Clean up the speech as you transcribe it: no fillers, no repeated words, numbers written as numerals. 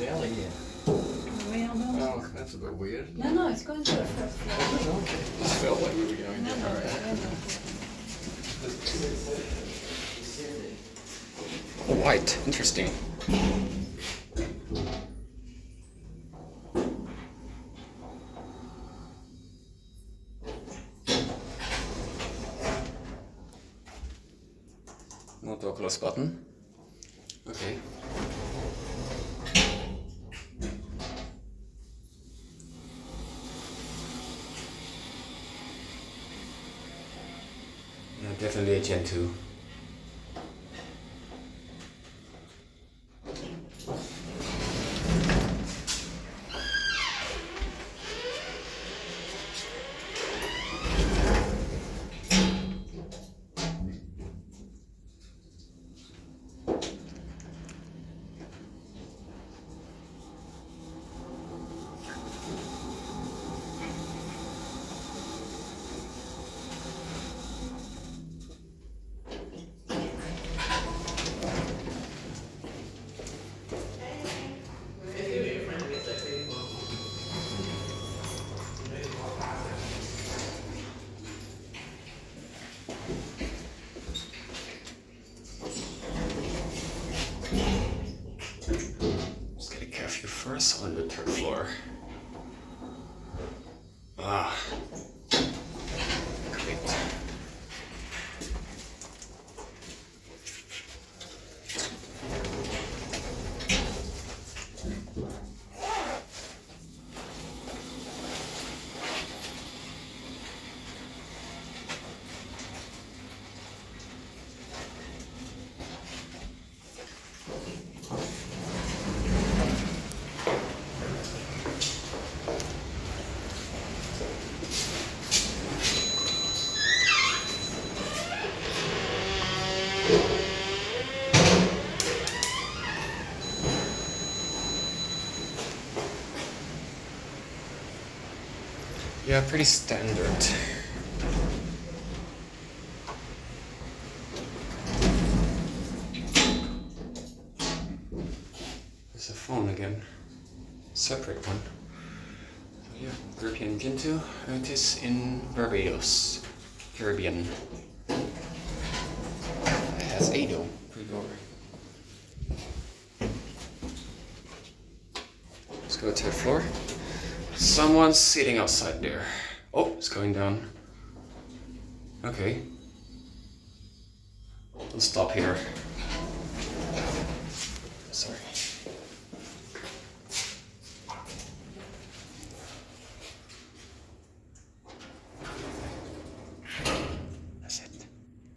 alley yet. Oh, that's a bit weird. No, it's going to the first floor. Okay. Just felt like we were going No, down. no, All right. White, interesting. No door close button. Okay. Yeah, definitely a Gen 2. Just get a curfew first on the third floor. Ah, great. Yeah, pretty standard. There's a phone again. Separate one. So yeah, European Gen2, Otis in Barbados, Caribbean. It has ADO. Let's go to the floor. Someone's sitting outside there. Oh, it's going down. Okay. We'll stop here.